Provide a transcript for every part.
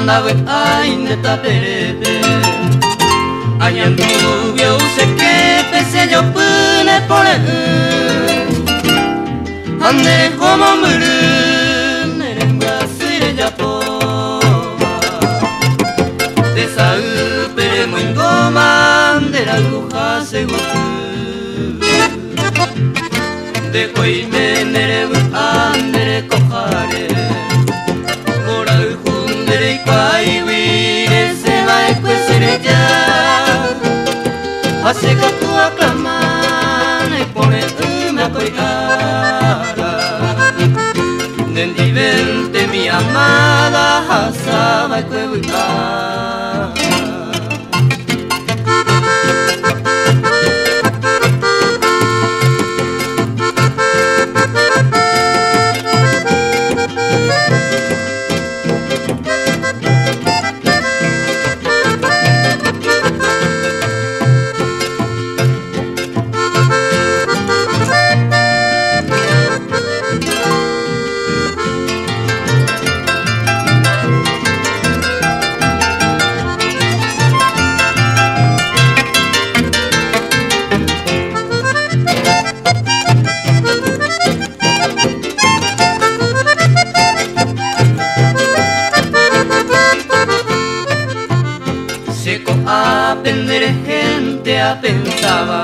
andaba en de taperete. Ayan rubio se que pese yo pune por ande como muru neremba sire ya po de sa pere muy goma de la aguja seguro de hoy me nerebu andere cojare mora hundere kai wire se va esquesere ya hace que tú aclaman y pone una coigara Dendivente mi amada hasaba y cuevuica aprender gente a pensaba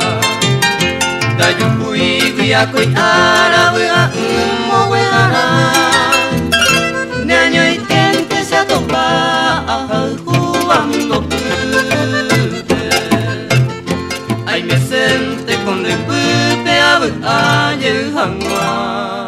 da yo fui a cuidar a mo buena de año y gente se atopa jugando ay me sente con el pupe a ayer hangwa